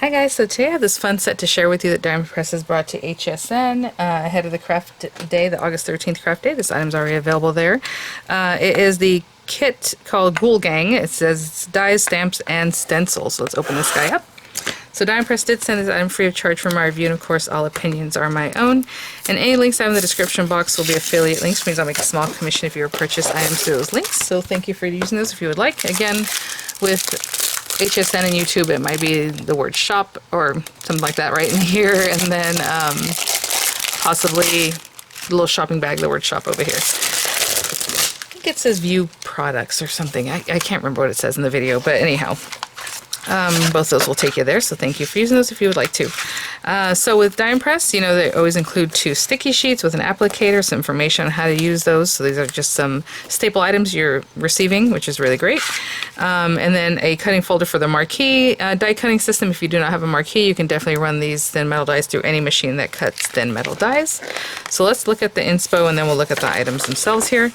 Hi guys, so today I have this fun set to share with you that Diamond Press has brought to HSN ahead of the craft day, the August 13th craft day. This item's already available there. It is the kit called Ghoul Gang. It says it's dies, stamps, and stencils. So let's open this guy up. So Diamond Press did send this item free of charge from our review, and of course all opinions are my own. And any links I have in the description box will be affiliate links, which means I'll make a small commission if you purchase items through those links. So thank you for using those if you would like. Again, with HSN and YouTube, it might be the word shop or something like that right in here, and then possibly a little shopping bag, the word shop over here. I think it says view products or something. I can't remember what it says in the video, but anyhow. Both those will take you there, so thank you for using those if you would like to. So with Diamond Press, you know, they always include 2 sticky sheets with an applicator, some information on how to use those. So these are just some staple items you're receiving, which is really great. And then a cutting folder for the marquee die cutting system. If you do not have a marquee, you can definitely run these thin metal dies through any machine that cuts thin metal dies. So let's look at the inspo, and then we'll look at the items themselves here.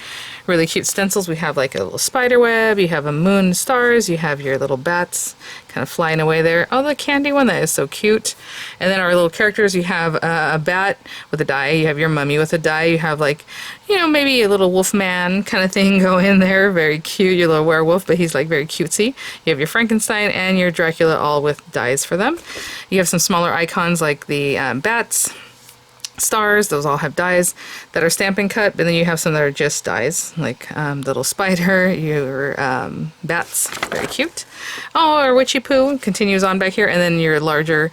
Really cute stencils. We have like a little spider web, you have a moon, stars, you have your little bats kind of flying away there. Oh, the candy one, that is so cute. And then our little characters, you have a bat with a die, you have your mummy with a die, you have like, you know, maybe a little wolf man kind of thing go in there, very cute, your little werewolf, but he's like very cutesy. You have your Frankenstein and your Dracula, all with dies for them. You have some smaller icons like the bats, stars, those all have dies that are stamping cut, but then you have some that are just dies, like the little spider, your bats, very cute. Oh, our witchy poo continues on back here, and then your larger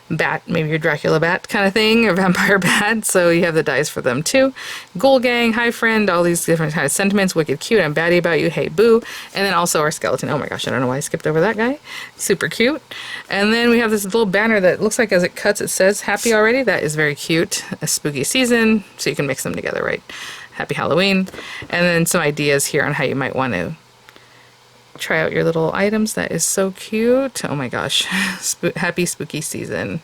bat, maybe your Dracula bat kind of thing, or vampire bat, so you have the dies for them too. Ghoul Gang, hi friend, all these different kind of sentiments, wicked cute, I'm batty about you, hey boo, and then also our skeleton. Oh my gosh, I don't know why I skipped over that guy, super cute. And then we have this little banner that looks like as it cuts it says happy already. That is very cute. A spooky season, so you can mix them together, right? Happy Halloween. And then some ideas here on how you might want to try out your little items. That is so cute. Oh my gosh. Happy spooky season.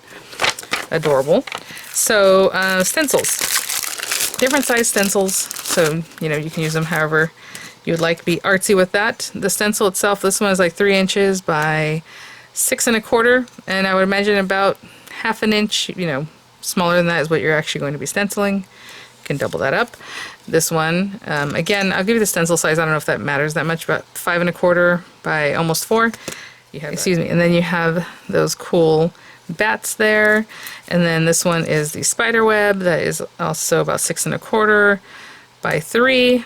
Adorable. So stencils. Different size stencils. So, you know, you can use them however you would like. Be artsy with that. The stencil itself, this one is like 3 inches by 6 1/4. And I would imagine about 1/2 inch, you know, smaller than that is what you're actually going to be stenciling. Can double that up. This one, again, I'll give you the stencil size. I don't know if that matters that much, but 5 1/4 by almost 4. You have, excuse me, and then you have those cool bats there. And then this one is the spider web that is also about 6 1/4 by 3.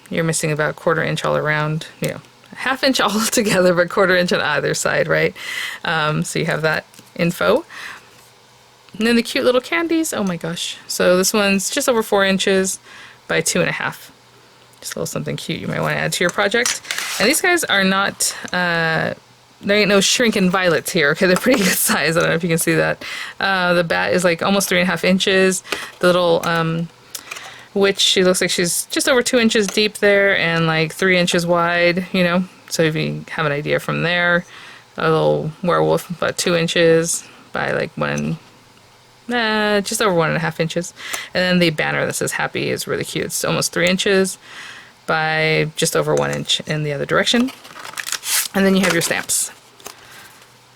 You're missing about 1/4 inch all around, you know, 1/2 inch all together, but 1/4 inch on either side, right? So you have that info. And then the cute little candies, oh my gosh. So this one's just over 4 inches by 2 1/2. Just a little something cute you might want to add to your project. And these guys are not, there ain't no shrinking violets here. Okay, they're pretty good size. I don't know if you can see that. The bat is like almost 3 1/2 inches. The little witch, she looks like she's just over 2 inches deep there and like 3 inches wide, you know. So if you have an idea from there, a little werewolf about 2 inches by like just over 1 1/2 inches. And then the banner that says happy is really cute. It's almost 3 inches by just over 1 inch in the other direction. And then you have your stamps.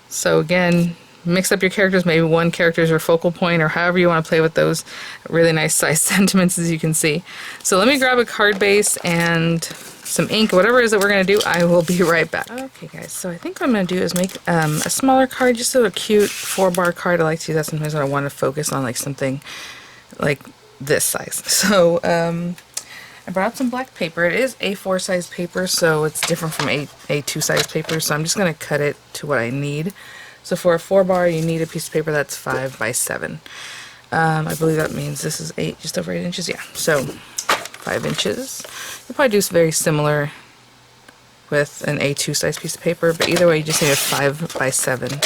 So again, mix up your characters. Maybe one character is your focal point, or however you want to play with those really nice size sentiments, as you can see. So let me grab a card base and some ink, whatever it is that we're going to do. I will be right back. Okay guys, so I think what I'm going to do is make a smaller card, just a cute 4-bar card. I like to do that sometimes when I want to focus on like something like this size. So I brought out some black paper. It is A4 size paper, so it's different from A2 size paper, so I'm just going to cut it to what I need. So for a 4-bar, you need a piece of paper that's 5 by 7. I believe that means this is just over 8 inches. Yeah, so 5 inches. You'll probably do very similar with an A2 size piece of paper, but either way, you just need a 5 by 7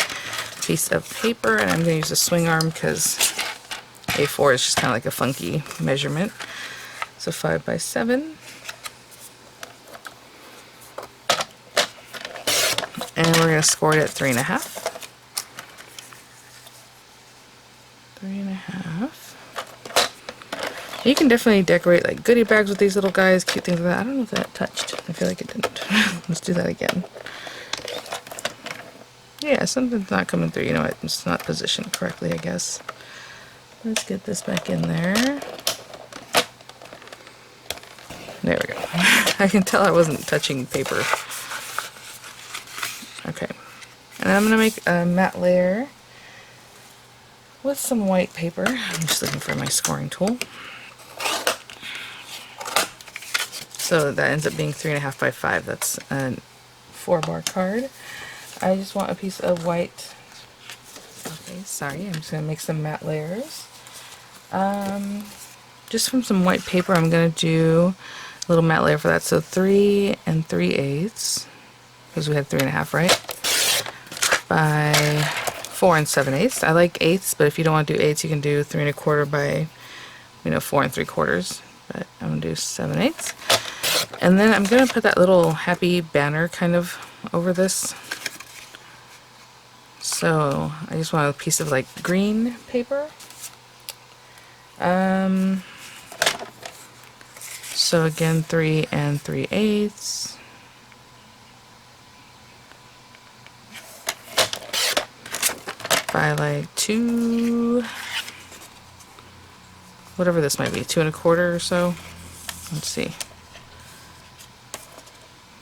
piece of paper. And I'm going to use a swing arm because A4 is just kind of like a funky measurement. So 5 by 7. And we're going to score it at 3 1/2. 3 1/2. You can definitely decorate like goodie bags with these little guys, cute things like that. I don't know if that touched. I feel like it didn't. Let's do that again. Yeah, something's not coming through. You know what? It's not positioned correctly, I guess. Let's get this back in there. There we go. I can tell I wasn't touching paper. Okay. And I'm going to make a matte layer with some white paper. I'm just looking for my scoring tool. So that ends up being 3.5 by 5. That's a 4-bar card. I just want a piece of white. Okay, sorry, I'm just going to make some matte layers. Just from some white paper, I'm going to do a little matte layer for that. So 3 3/8, because we had 3.5, right? By 4 7/8. I like eighths, but if you don't want to do eighths, you can do 3 1/4 by, 4 3/4. But I'm going to do 7/8. And then I'm going to put that little happy banner kind of over this. So I just want a piece of like green paper. So again, 3 3/8. By like 2, whatever this might be, 2 1/4 or so. Let's see.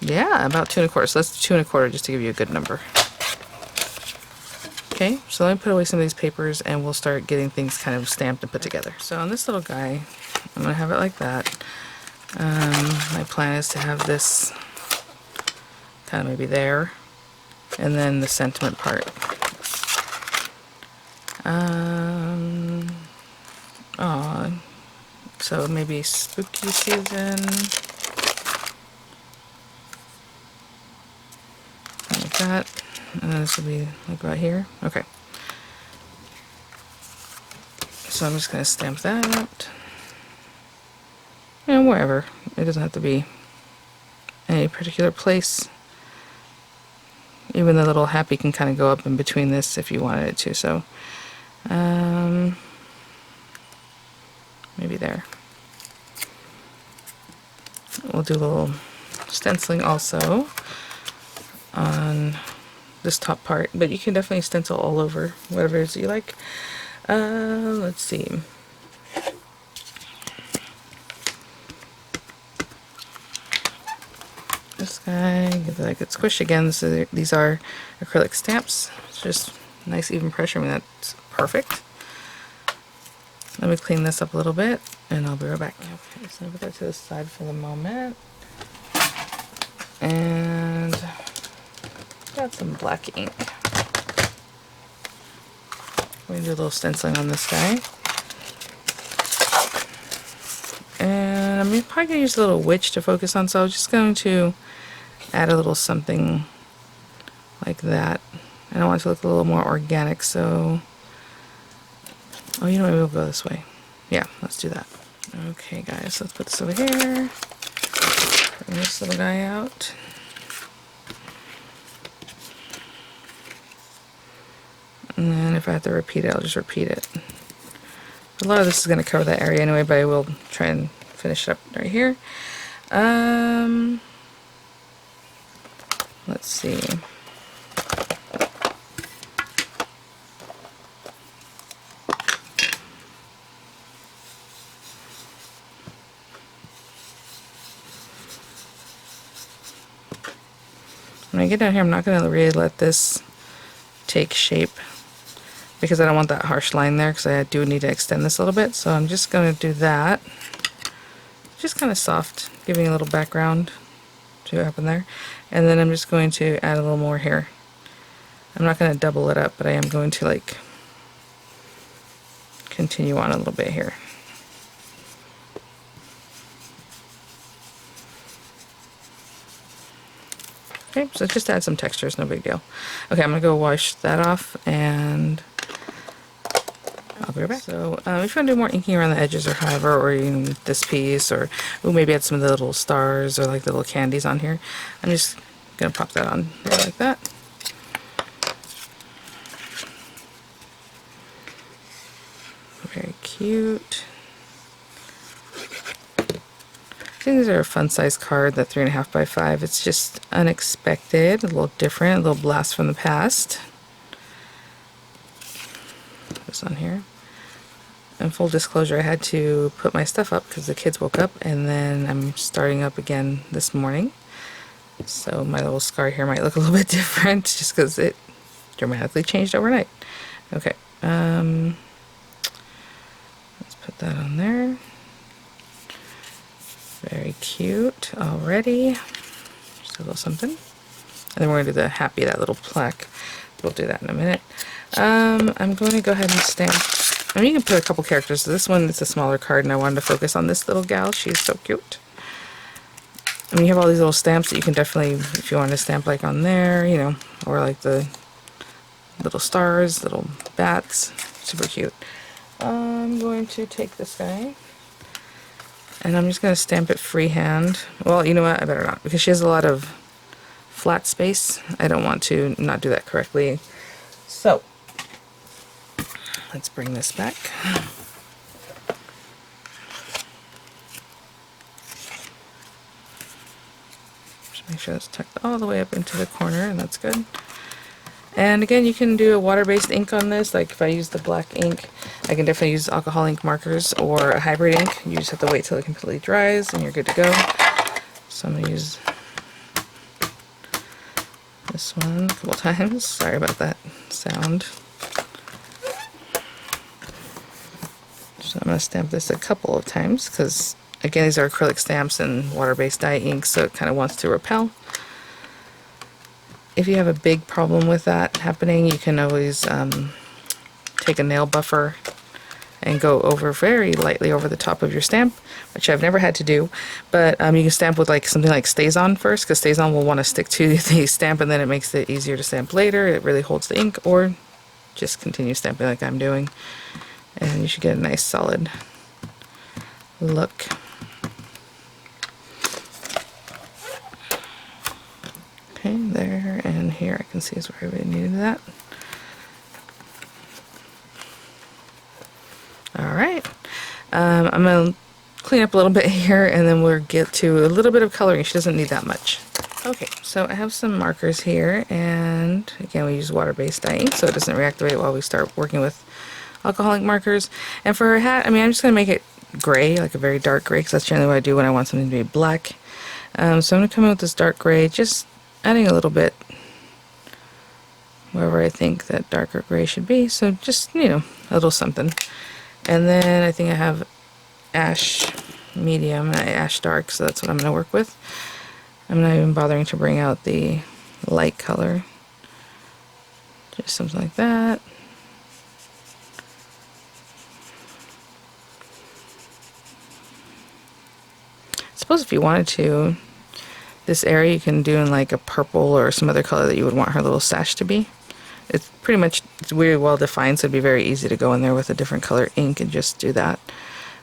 Yeah, about 2 1/4. So let's do 2 1/4 just to give you a good number. Okay, so let me put away some of these papers and we'll start getting things kind of stamped and put together. So on this little guy, I'm going to have it like that. My plan is to have this kind of maybe there, and then the sentiment part. So maybe spooky season, like that, and then this will be like right here. Okay. So I'm just going to stamp that, and wherever. It doesn't have to be any particular place. Even the little happy can kind of go up in between this if you wanted it to. So maybe there. We'll do a little stenciling also on this top part, but you can definitely stencil all over whatever it is you like. Let's see. This guy, give it a good squish again. So these are acrylic stamps. It's just nice even pressure. I mean, that's perfect. Let me clean this up a little bit and I'll be right back. Okay, so I'll put that to the side for the moment. And got some black ink. We're going to do a little stenciling on this guy. And I'm probably going to use a little witch to focus on, so I'm just going to add a little something like that. And I want it to look a little more organic, so... Oh, you know what, we'll go this way. Yeah, let's do that. Okay, guys, let's put this over here. Bring this little guy out. And then if I have to repeat it, I'll just repeat it. A lot of this is going to cover that area anyway, but I will try and finish it up right here. Let's see. When I get down here, I'm not going to really let this take shape because I don't want that harsh line there, because I do need to extend this a little bit. So I'm just going to do that. Just kind of soft, giving a little background to what happened there. And then I'm just going to add a little more here. I'm not going to double it up, but I am going to like continue on a little bit here. Okay, so just add some textures, no big deal. Okay, I'm going to go wash that off and I'll be right back. So if you want to do more inking around the edges or however, or even this piece, or maybe add some of the little stars or like the little candies on here, I'm just going to pop that on there like that. Very cute. think these are a fun size card, that 3.5 by 5. It's just unexpected, a little different, a little blast from the past. This on here. And full disclosure, I had to put my stuff up because the kids woke up, and then I'm starting up again this morning. So my little scar here might look a little bit different just because it dramatically changed overnight. Okay, let's put that on there. Very cute already. Just a little something. And then we're going to do the happy, that little plaque. We'll do that in a minute. I'm going to go ahead and stamp. I mean, you can put a couple characters. This one is a smaller card, and I wanted to focus on this little gal. She's so cute. I mean, you have all these little stamps that you can definitely, if you want to stamp like on there, you know, or like the little stars, little bats. Super cute. I'm going to take this guy, and I'm just going to stamp it freehand. Well, you know what? I better not, because she has a lot of flat space. I don't want to not do that correctly. So, let's bring this back. Just make sure that's tucked all the way up into the corner, and that's good. And again, you can do a water-based ink on this. Like if I use the black ink, I can definitely use alcohol ink markers or a hybrid ink. You just have to wait till it completely dries and you're good to go. So I'm going to use this one a couple times. Sorry about that sound. So I'm going to stamp this a couple of times because, again, these are acrylic stamps and water-based dye ink, so it kind of wants to repel. If you have a big problem with that happening, you can always take a nail buffer and go over very lightly over the top of your stamp, which I've never had to do. But you can stamp with like something like StazOn first, because StazOn will want to stick to the stamp, and then it makes it easier to stamp later. It really holds the ink, or just continue stamping like I'm doing, and you should get a nice solid look. Okay, there and here I can see is where I really needed that. Alright, I'm going to clean up a little bit here, and then we'll get to a little bit of coloring. She doesn't need that much. Okay, so I have some markers here, and again we use water-based dye ink so it doesn't reactivate while we start working with alcoholic markers. And for her hat, I mean, I'm just going to make it gray, like a very dark gray, because that's generally what I do when I want something to be black. So I'm going to come in with this dark gray, just adding a little bit wherever I think that darker gray should be. So just, you know, a little something. And then I think I have ash medium and ash dark, so that's what I'm going to work with. I'm not even bothering to bring out the light color. Just something like that. I suppose if you wanted to, this area you can do in like a purple or some other color that you would want her little sash to be. It's pretty much, it's really well defined, so it'd be very easy to go in there with a different color ink and just do that.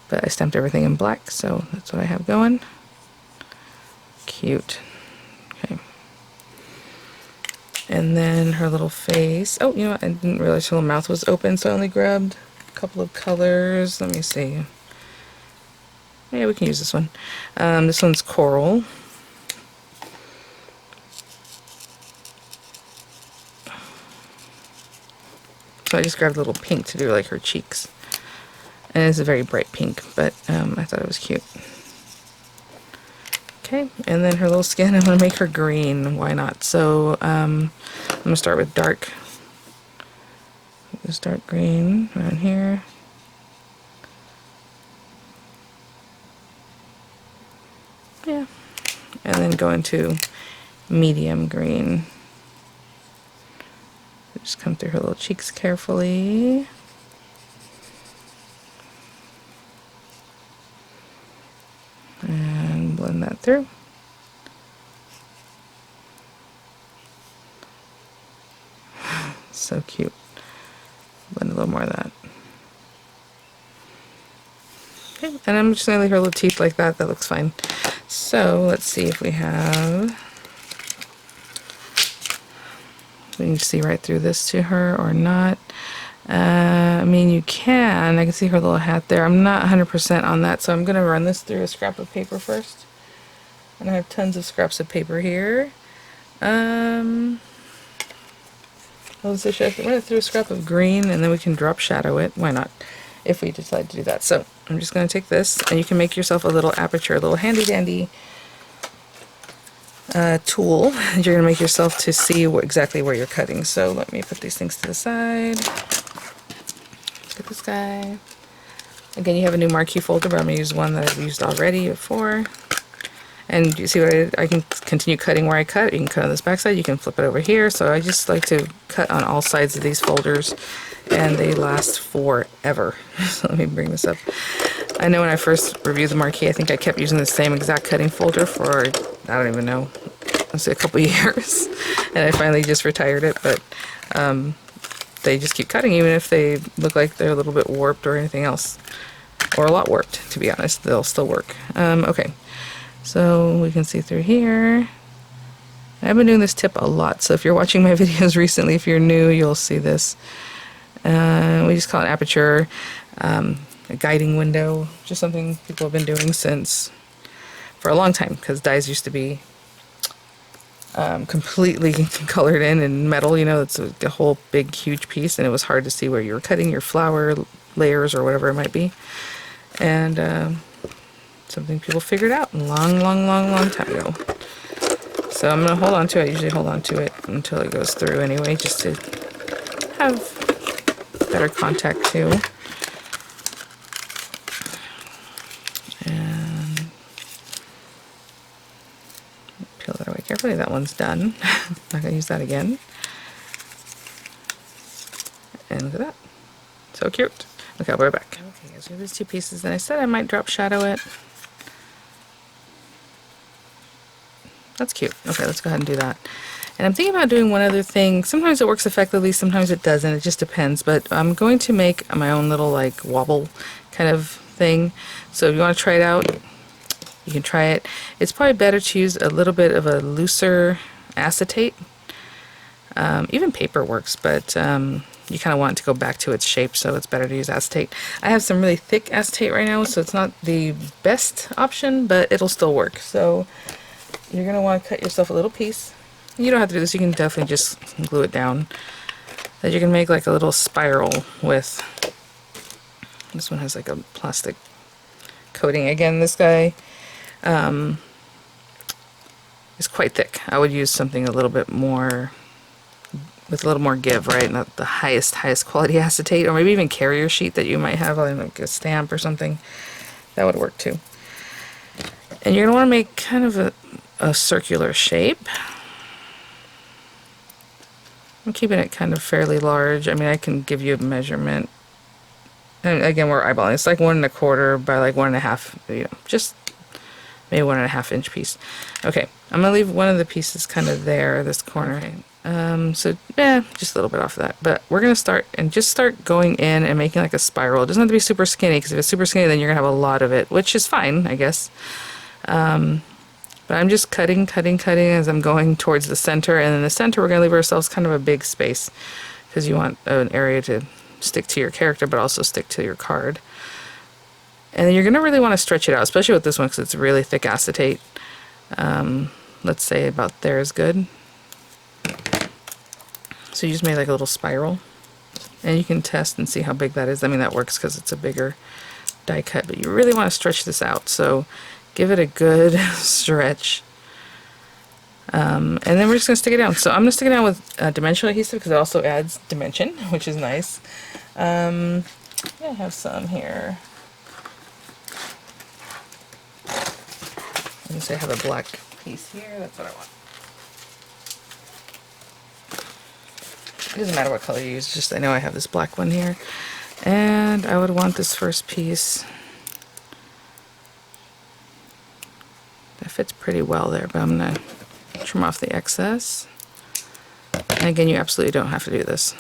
But I stamped everything in black, so that's what I have going. Cute. Okay. And then her little face. Oh, you know what? I didn't realize her little mouth was open, so I only grabbed a couple of colors. Let me see. Yeah, we can use this one. This one's coral. So I just grabbed a little pink to do like her cheeks. And it's a very bright pink, but I thought it was cute. Okay, and then her little skin, I'm going to make her green. Why not? So I'm going to start with dark. This dark green around here. Yeah, and then go into medium green. Just come through her little cheeks carefully. And blend that through. So cute. Blend a little more of that. Okay, and I'm just going to leave her little teeth like that. That looks fine. So let's see if we have... We can see right through this to her or not. I mean, you can. I can see her little hat there. I'm not 100% on that, so I'm going to run this through a scrap of paper first. And I have tons of scraps of paper here. We're going to throw a scrap of green and then we can drop shadow it. Why not? If we decide to do that. So I'm just going to take this, and you can make yourself a little aperture, a little handy dandy tool. You're going to make yourself to see exactly where you're cutting. So let me put these things to the side. Look at this guy. Again, you have a new marquee folder, but I'm going to use one that I've used already before. And you see what I can continue cutting where I cut. You can cut on this back side, you can flip it over here. So I just like to cut on all sides of these folders, and they last forever. So let me bring this up. I know when I first reviewed the marquee, I think I kept using the same exact cutting folder for, I don't even know, let's say a couple years. And I finally just retired it, but they just keep cutting even if they look like they're a little bit warped or anything else. Or a lot warped, to be honest. They'll still work. Okay. So we can see through here. I've been doing this tip a lot, so if you're watching my videos recently, if you're new, you'll see this. We just call it aperture, a guiding window, just something people have been doing for a long time, because dies used to be completely colored in metal, you know, it's a whole big huge piece, and it was hard to see where you were cutting your flower layers or whatever it might be. And something people figured out a long time ago. So I'm going to hold on to it. I usually hold on to it until it goes through anyway, just to have better contact too. And peel that away carefully. That one's done. Not going to use that again. And look at that. So cute. Okay, I'll put it back. Okay, so these two pieces. And I said I might drop shadow it. That's cute. Okay, let's go ahead and do that. And I'm thinking about doing one other thing. Sometimes it works effectively, sometimes it doesn't. It just depends. But I'm going to make my own little like wobble kind of thing. So if you want to try it out, you can try it. It's probably better to use a little bit of a looser acetate. Even paper works, but you kind of want it to go back to its shape, so it's better to use acetate. I have some really thick acetate right now, so it's not the best option, but it'll still work. So you're going to want to cut yourself a little piece. You don't have to do this, you can definitely just glue it down. That you can make like a little spiral with. This one has like a plastic coating. Again, this guy is quite thick. I would use something a little bit more, with a little more give, right? Not the highest quality acetate, or maybe even carrier sheet that you might have, like a stamp or something. That would work too. And you're going to want to make kind of a circular shape. I'm keeping it kind of fairly large. I mean, I can give you a measurement. And again, we're eyeballing. It's like 1 1/4 by like 1 1/2, you know, just maybe 1 1/2 inch piece. Okay, I'm gonna leave one of the pieces kind of there, this corner. So yeah, just a little bit off of that. But we're gonna start going in and making like a spiral. It doesn't have to be super skinny, because if it's super skinny, then you're gonna have a lot of it, which is fine, I guess. But I'm just cutting as I'm going towards the center, and in the center we're going to leave ourselves kind of a big space, because you want an area to stick to your character but also stick to your card. And then you're going to really want to stretch it out, especially with this one, because it's really thick acetate. Let's say about there is good. So you just made like a little spiral, and you can test and see how big that is. I mean, that works because it's a bigger die cut, but you really want to stretch this out. So give it a good stretch. And then we're just going to stick it down. So I'm going to stick it down with dimensional adhesive, because it also adds dimension, which is nice. I have some here. I'm going to say I have a black piece here. That's what I want. It doesn't matter what color you use, just I know I have this black one here. And I would want this first piece. That fits pretty well there, but I'm going to trim off the excess. And again, you absolutely don't have to do this.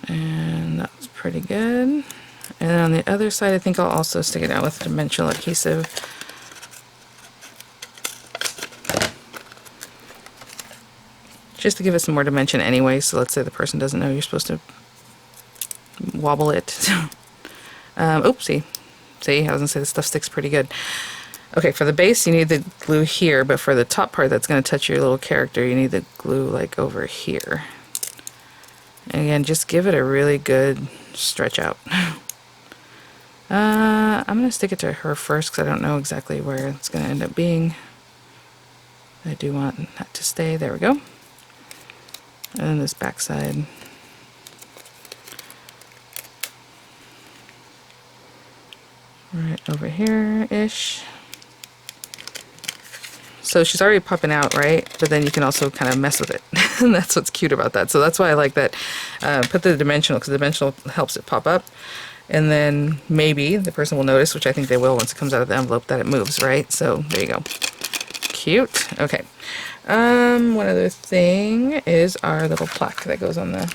And that's pretty good. And then on the other side, I think I'll also stick it down with dimensional adhesive. Just to give it some more dimension anyway, so let's say the person doesn't know you're supposed to wobble it. Oopsie. See, I was gonna say this stuff sticks pretty good. Okay, for the base, you need the glue here, but for the top part that's gonna touch your little character, you need the glue like over here. And again, just give it a really good stretch out. I'm gonna stick it to her first because I don't know exactly where it's gonna end up being. I do want that to stay. There we go. And then this back side. Right over here-ish. So she's already popping out, right? But then you can also kind of mess with it. And that's what's cute about that. So that's why I like that. Put the dimensional, because the dimensional helps it pop up. And then maybe the person will notice, which I think they will once it comes out of the envelope, that it moves, right? So there you go. Cute. Okay. One other thing is our little plaque that goes on the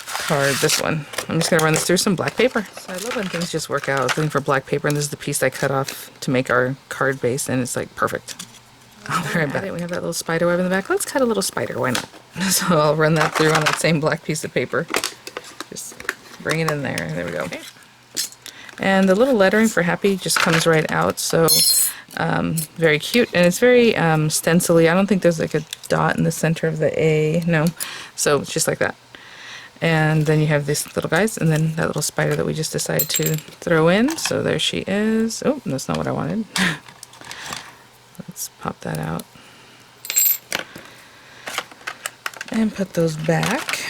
card. This one. I'm just going to run this through some black paper. So I love when things just work out. I was looking for black paper, and this is the piece I cut off to make our card base, and it's like perfect. I'll be right back. We have that little spider web in the back. Let's cut a little spider. Why not? So I'll run that through on that same black piece of paper. Just bring it in there. There we go. Okay. And the little lettering for happy just comes right out. So very cute, and it's very stencily. I don't think there's like a dot in the center of the A. No. So it's just like that. And then you have these little guys, and then that little spider that we just decided to throw in. So there she is. Oh, that's not what I wanted. Let's pop that out. And put those back.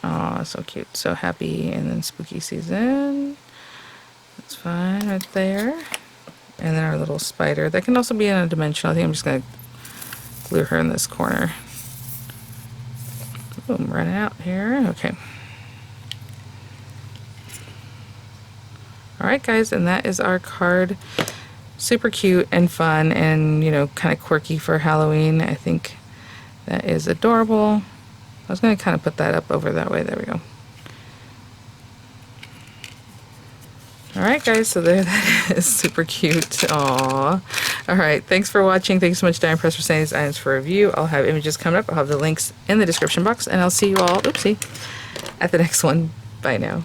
Aw, so cute. So happy, and then spooky season. That's fine right there. And then our little spider. That can also be in a dimensional. I think I'm just going to glue her in this corner. Boom, run it out here. Okay. Alright guys, and that is our card. Super cute and fun and, you know, kind of quirky for Halloween. I think that is adorable. I was going to kind of put that up over that way. There we go. Alright guys, so there that is. Super cute. Aww. Alright, thanks for watching. Thanks so much, Diamond Press, for sending these items for review. I'll have images coming up. I'll have the links in the description box, and I'll see you all, oopsie, at the next one. Bye now.